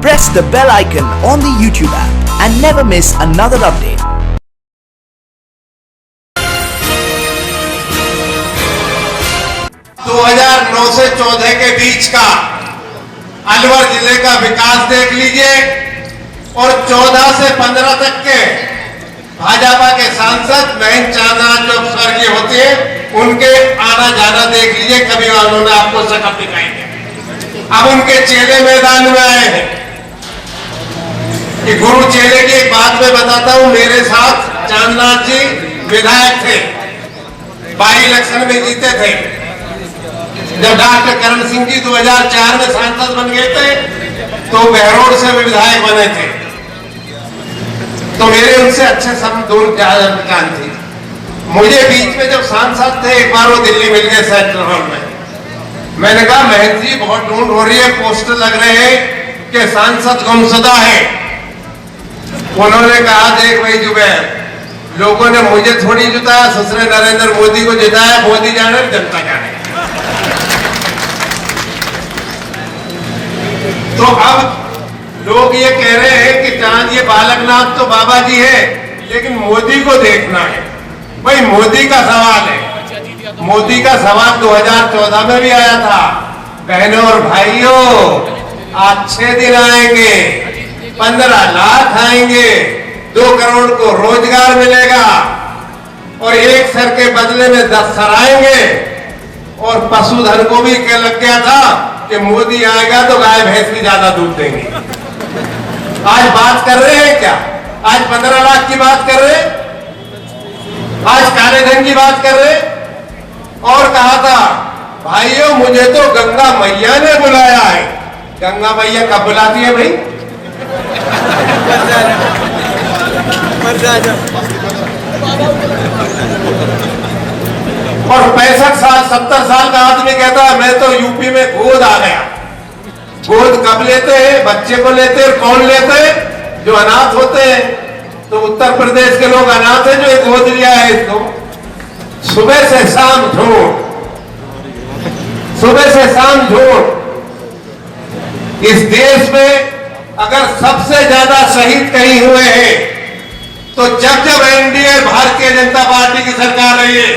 press the bell icon on the YouTube app and never miss another update. दो 2009 से 14 के बीच का अलवर जिले का विकास देख लीजिए और 14 से 15 तक के भाजपा के सांसद महेंद्र चांदना जो स्वर्गीय होते हैं उनके आना जाना देख लीजिए। कभी उन्होंने आपको शकल दिखाई है। अब उनके चेले मैदान में आए हैं। कि गुरु चेले की एक बात मैं बताता हूं। मेरे साथ चांदना जी विधायक थे, बाई इलेक्शन में जीते थे। जब डॉक्टर करण सिंह जी 2004 में सांसद बन गए थे तो बहरोड से भी विधायक बने थे। तो मेरे उनसे अच्छे सब दूर जान थी। मुझे बीच में जब सांसद थे एक बार वो दिल्ली मिल गए सेंट्रल हॉल में। मैंने कहा महेंद्र जी बहुत ढूंढ हो रही है, पोस्टर लग रहे हैं कि सांसद गुमशुदा है। उन्होंने कहा देख भाई जुबैर, लोगों ने मुझे थोड़ी जिताया, ससुरे नरेंद्र मोदी को जिताया। मोदी जाने जनता जाने। तो अब लोग ये कह रहे हैं कि चांद ये बालकनाथ तो बाबा जी है लेकिन मोदी को देखना है। भाई मोदी का सवाल है। मोदी का सवाल 2014 में भी आया था। बहनों और भाइयों, अच्छे दिन आएंगे, 15 लाख आएंगे, 2 करोड़ को रोजगार मिलेगा और एक सर के बदले में 10 सर आएंगे। और पशुधन को भी क्या लग गया था कि मोदी आएगा तो गाय भैंस भी ज्यादा दूध देंगे। आज बात कर रहे हैं क्या? आज 15 लाख की बात कर रहे हैं, आज काले धन की बात कर रहे हैं। और कहा था भाइयों मुझे तो गंगा मैया ने बुलाया है। गंगा मैया कब बुलाती है भाई? और 65 साल 70 साल का आदमी कहता है मैं तो यूपी में गोद आ गया। गोद कब लेते हैं? बच्चे को लेते हैं। कौन लेते हैं? जो अनाथ होते हैं। तो उत्तर प्रदेश के लोग अनाथ हैं जो एक गोद लिया है इसको। सुबह से शाम झूठ, सुबह से शाम झूठ। इस देश में अगर सबसे ज्यादा शहीद कहीं हुए हैं तो जब जब एनडीए भारतीय जनता पार्टी की सरकार रही है,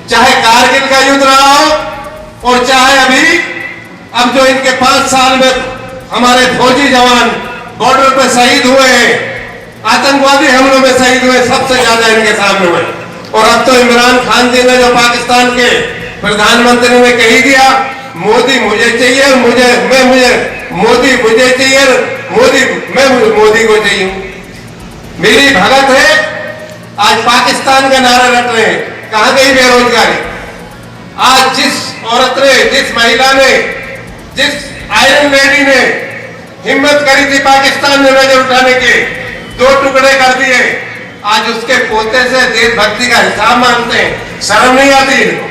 चाहे कारगिल का युद्ध रहा हो और चाहे अभी अब जो इनके 5 साल में हमारे फौजी जवान बॉर्डर पर शहीद हुए हैं, आतंकवादी हमलों में शहीद हुए, सबसे ज्यादा इनके सामने हुए। और अब तो इमरान खान जी ने जो पाकिस्तान के प्रधानमंत्री ने कही दिया मोदी मुझे चाहिए, मोदी मुझे चाहिए, मैं मोदी को चाहिए। मेरी भगत है। आज पाकिस्तान का नारा रट रहे हैं। कहां गई बेरोजगारी? आज जिस औरत ने, जिस महिला ने, जिस आयरन लेडी ने हिम्मत करी थी पाकिस्तान में नजर उठाने के, 2 टुकड़े कर दिए। आज उसके पोते से देशभक्ति का हिसाब मांगते हैं। शर्म नहीं आती इनको?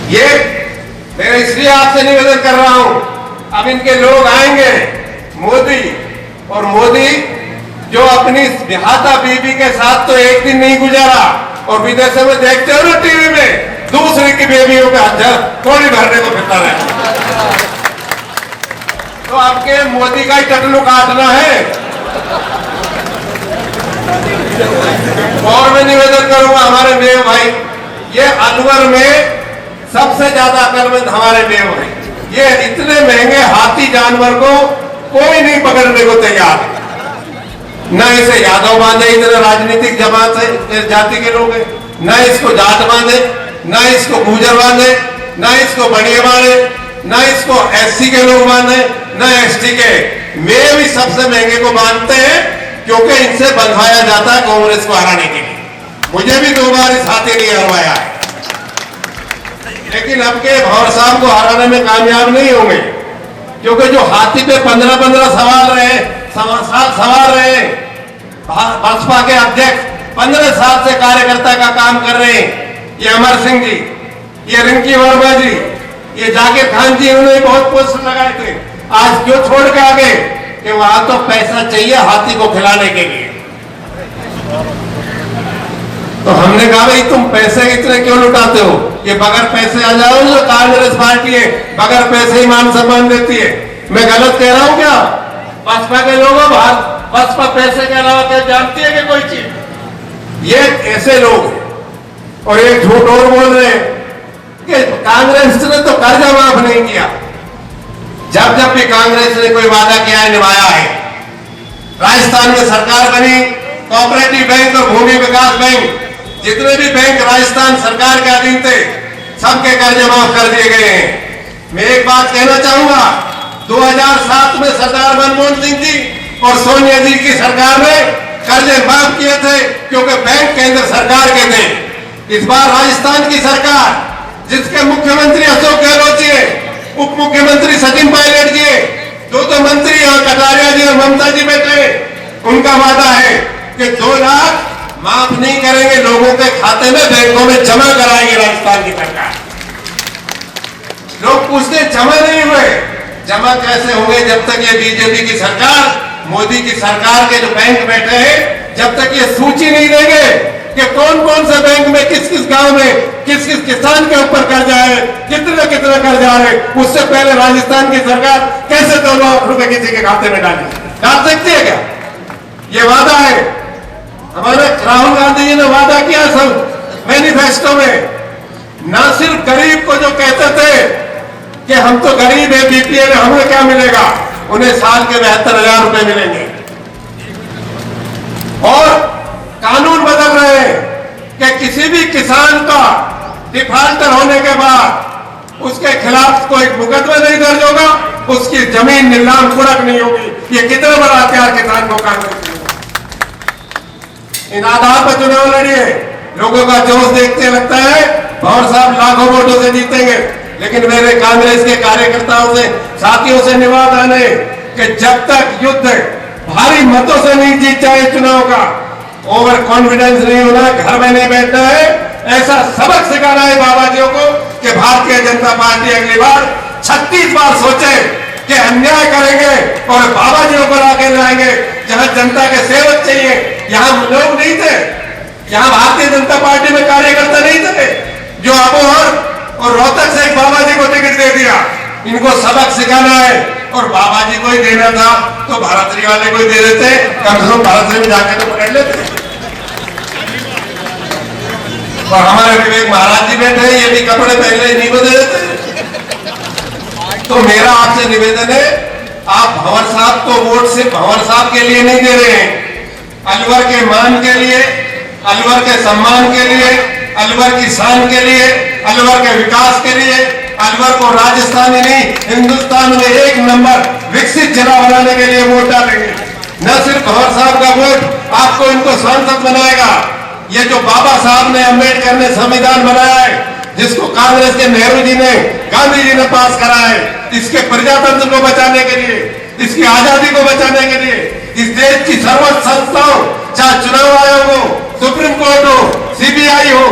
ये मैं इसलिए आपसे निवेदन कर रहा हूं। अब इनके लोग आएंगे मोदी, और मोदी जो अपनी विहाता बीबी के साथ तो एक दिन नहीं गुजारा और विदेशों में देखते हो ना टीवी में, दूसरे की बेबियों पे थोड़ी भरने को फिरता रहे। तो आपके मोदी का ही टटलू काटना है। और मैं निवेदन करूंगा हमारे मेव भाई, ये अलवर में सबसे ज्यादा अकलमंद हमारे मेव है। ये इतने महंगे हाथी जानवर को कोई नहीं पकड़ने को तैयार है। न इसे यादव बांधे, इतने राजनीतिक जमात है, जाति के लोग हैं। न इसको जाट बांधे, न इसको गुजर बांधे, न इसको बनिया बांधे, न इसको एससी के लोग बांधे, न एसटी के। मेव ही सबसे महंगे को बांधते हैं क्योंकि इनसे बंधवाया जाता है कांग्रेस को हराने के लिए। मुझे भी 2 बार इस हाथी ने हरवाया है, लेकिन अब के भंवर साहब को हराने में कामयाब नहीं होंगे क्योंकि जो हाथी पे 15-15 साल सवार रहे, भाजपा के अध्यक्ष 15 साल से कार्यकर्ता का काम कर रहे हैं। ये अमर सिंह जी, ये रिंकी वर्मा जी, ये जाकिर खान जी, इन्होंने बहुत पोस्टर लगाए थे। आज क्यों छोड़ के आगे कि वहां तो पैसा चाहिए हाथी को खिलाने के लिए। तो हमने कहा भाई तुम पैसे इतने क्यों लुटाते हो? ये बगैर पैसे आ जाओ, जो कांग्रेस पार्टी है बगैर पैसे ही मान सम्मान देती है। मैं गलत कह रहा हूं क्या? बसपा के लोगों बसपा पैसे के अलावा क्या जानती है कि कोई चीज? ये ऐसे लोग और एक झूठ और बोल रहे हैं कि कांग्रेस ने तो कर्जा माफ नहीं किया। जब जब भी कांग्रेस ने कोई वादा किया है, निभाया है। राजस्थान में सरकार बनी, कोऑपरेटिव बैंक और भूमि विकास बैंक, जितने भी बैंक राजस्थान सरकार के अधीन थे, सबके कर्जे माफ कर दिए गए हैं। मैं एक बात कहना चाहूंगा, 2007 में सरदार मनमोहन सिंह जी और सोनिया जी की सरकार ने कर्जे माफ किए थे, क्योंकि बैंक केंद्र सरकार के थे। इस बार राजस्थान की सरकार, जिसके मुख्यमंत्री अशोक गहलोत जी, उप मुख्यमंत्री सचिन पायलट जी, दो मंत्री यहाँ कटारिया जी और ममता जी बैठे, उनका वादा है कि 2 लाख माफ नहीं करेंगे, लोगों के खाते में बैंकों में जमा कराएंगे राजस्थान की सरकार। लोग पूछते जमा नहीं हुए, जमा कैसे होंगे जब तक ये बीजेपी की सरकार, मोदी की सरकार के जो बैंक बैठे हैं, जब तक ये सूची नहीं देंगे कि कौन कौन से बैंक में किस किस गांव में किस किस किसान के ऊपर कर्जा है, कितना कितना कर्जा है, उससे पहले राजस्थान की सरकार कैसे 2 लाख रुपए किसी के खाते में डाल सकती है क्या? ये वादा है। हमारे राहुल गांधी जी ने वादा किया सब मैनिफेस्टो में, ना सिर्फ गरीब को जो कहते थे कि हम तो गरीब है, बीपीएल है, हमें क्या मिलेगा, उन्हें साल के 72,000 रुपए मिलेंगे। और कानून बदल रहे हैं कि किसी भी किसान का डिफाल्टर होने के बाद उसके खिलाफ कोई मुकदमा नहीं दर्ज होगा, उसकी जमीन नीलाम कुड़क नहीं होगी। ये कितना बड़ा हथियार किसान को कांग्रेस ने, इन आधार पर चुनाव लड़िए। लोगों का जोश देखते लगता है भंवर साहब लाखों वोटों से जीतेंगे, लेकिन मेरे कांग्रेस के कार्यकर्ताओं से, साथियों से निवेदन है कि जब तक युद्ध भारी मतों से नहीं जीत जाए चुनाव का, ओवर कॉन्फिडेंस नहीं होना, घर में नहीं बैठना है। ऐसा सबक सिखाना है बाबा जी को कि भारतीय जनता पार्टी अगली बार 36 बार सोचे कि अन्याय करेंगे और बाबा जी को लाके लाएंगे। जहां जनता के सेवक चाहिए, यहां लोग नहीं थे, यहां भारतीय जनता पार्टी में कार्यकर्ता नहीं थे, जो अबोहर और रोहतक से एक बाबा जी को टिकट दे दिया। इनको सबक सिखाना है, और बाबा जी को ही देना था तो भारतरी वाले को ही दे देते, कम से कम भारतरी में जाकर तो पकड़ लेते। और हमारे विवेक महाराज जी बैठे हैं, ये भी कपड़े पहले ही नहीं बदल देते। तो मेरा आपसे निवेदन है, आप भंवर साहब को वोट सिर्फ भंवर साहब के लिए नहीं दे रहे हैं, अलवर के मान के लिए, अलवर के सम्मान के लिए, अलवर की शान के लिए, अलवर के विकास के लिए, अलवर को राजस्थान ही नहीं हिंदुस्तान में 1 नंबर विकसित जिला बनाने के लिए वोट डालेंगे। न सिर्फ भंवर साहब का वोट आपको इनको सांसद बनाएगा, ये जो बाबा साहब ने, अम्बेडकर ने संविधान बनाया है, जिसको कांग्रेस के नेहरू जी ने, गांधी जी ने पास करा है, इसके प्रजातंत्र को बचाने के लिए, इसकी आजादी को बचाने के लिए, इस देश की सर्वोच्च संस्थाओं, चाहे चुनाव आयोग हो, सुप्रीम कोर्ट हो, सीबीआई हो,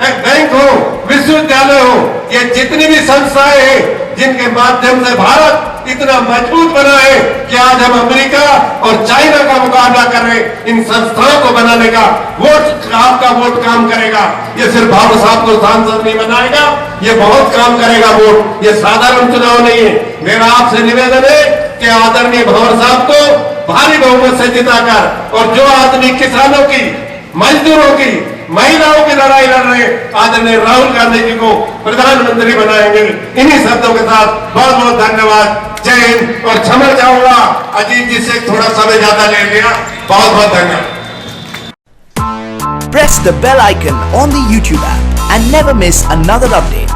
एक बैंक हो, विश्वविद्यालय हो, ये जितनी भी संस्थाएं हैं, जिनके माध्यम से भारत इतना मजबूत बना है कि आज हम अमेरिका और चाइना का मुकाबला कर रहे हैं, इन संस्थाओं को बनाने का वोट, आपका वोट काम करेगा। ये सिर्फ बाबा साहब को सांसद नहीं बनाएगा, ये बहुत काम करेगा वोट, ये साधारण चुनाव नहीं है। मेरा आपसे निवेदन है कि आदरणीय भंवर साहब को भारी बहुमत से जिताकर, और जो आदमी किसानों की, मजदूरों की, महिलाओं की लड़ाई लड़ रहे आदरणीय राहुल गांधी जी को प्रधानमंत्री बनाएंगे। इन्हीं शब्दों के साथ बहुत बहुत धन्यवाद, जय हिंद। और क्षमा चाहूंगा अजीत जी से थोड़ा समय ज्यादा ले लिया, बहुत बहुत धन्यवाद। Press the bell icon on the YouTube app and never miss another update.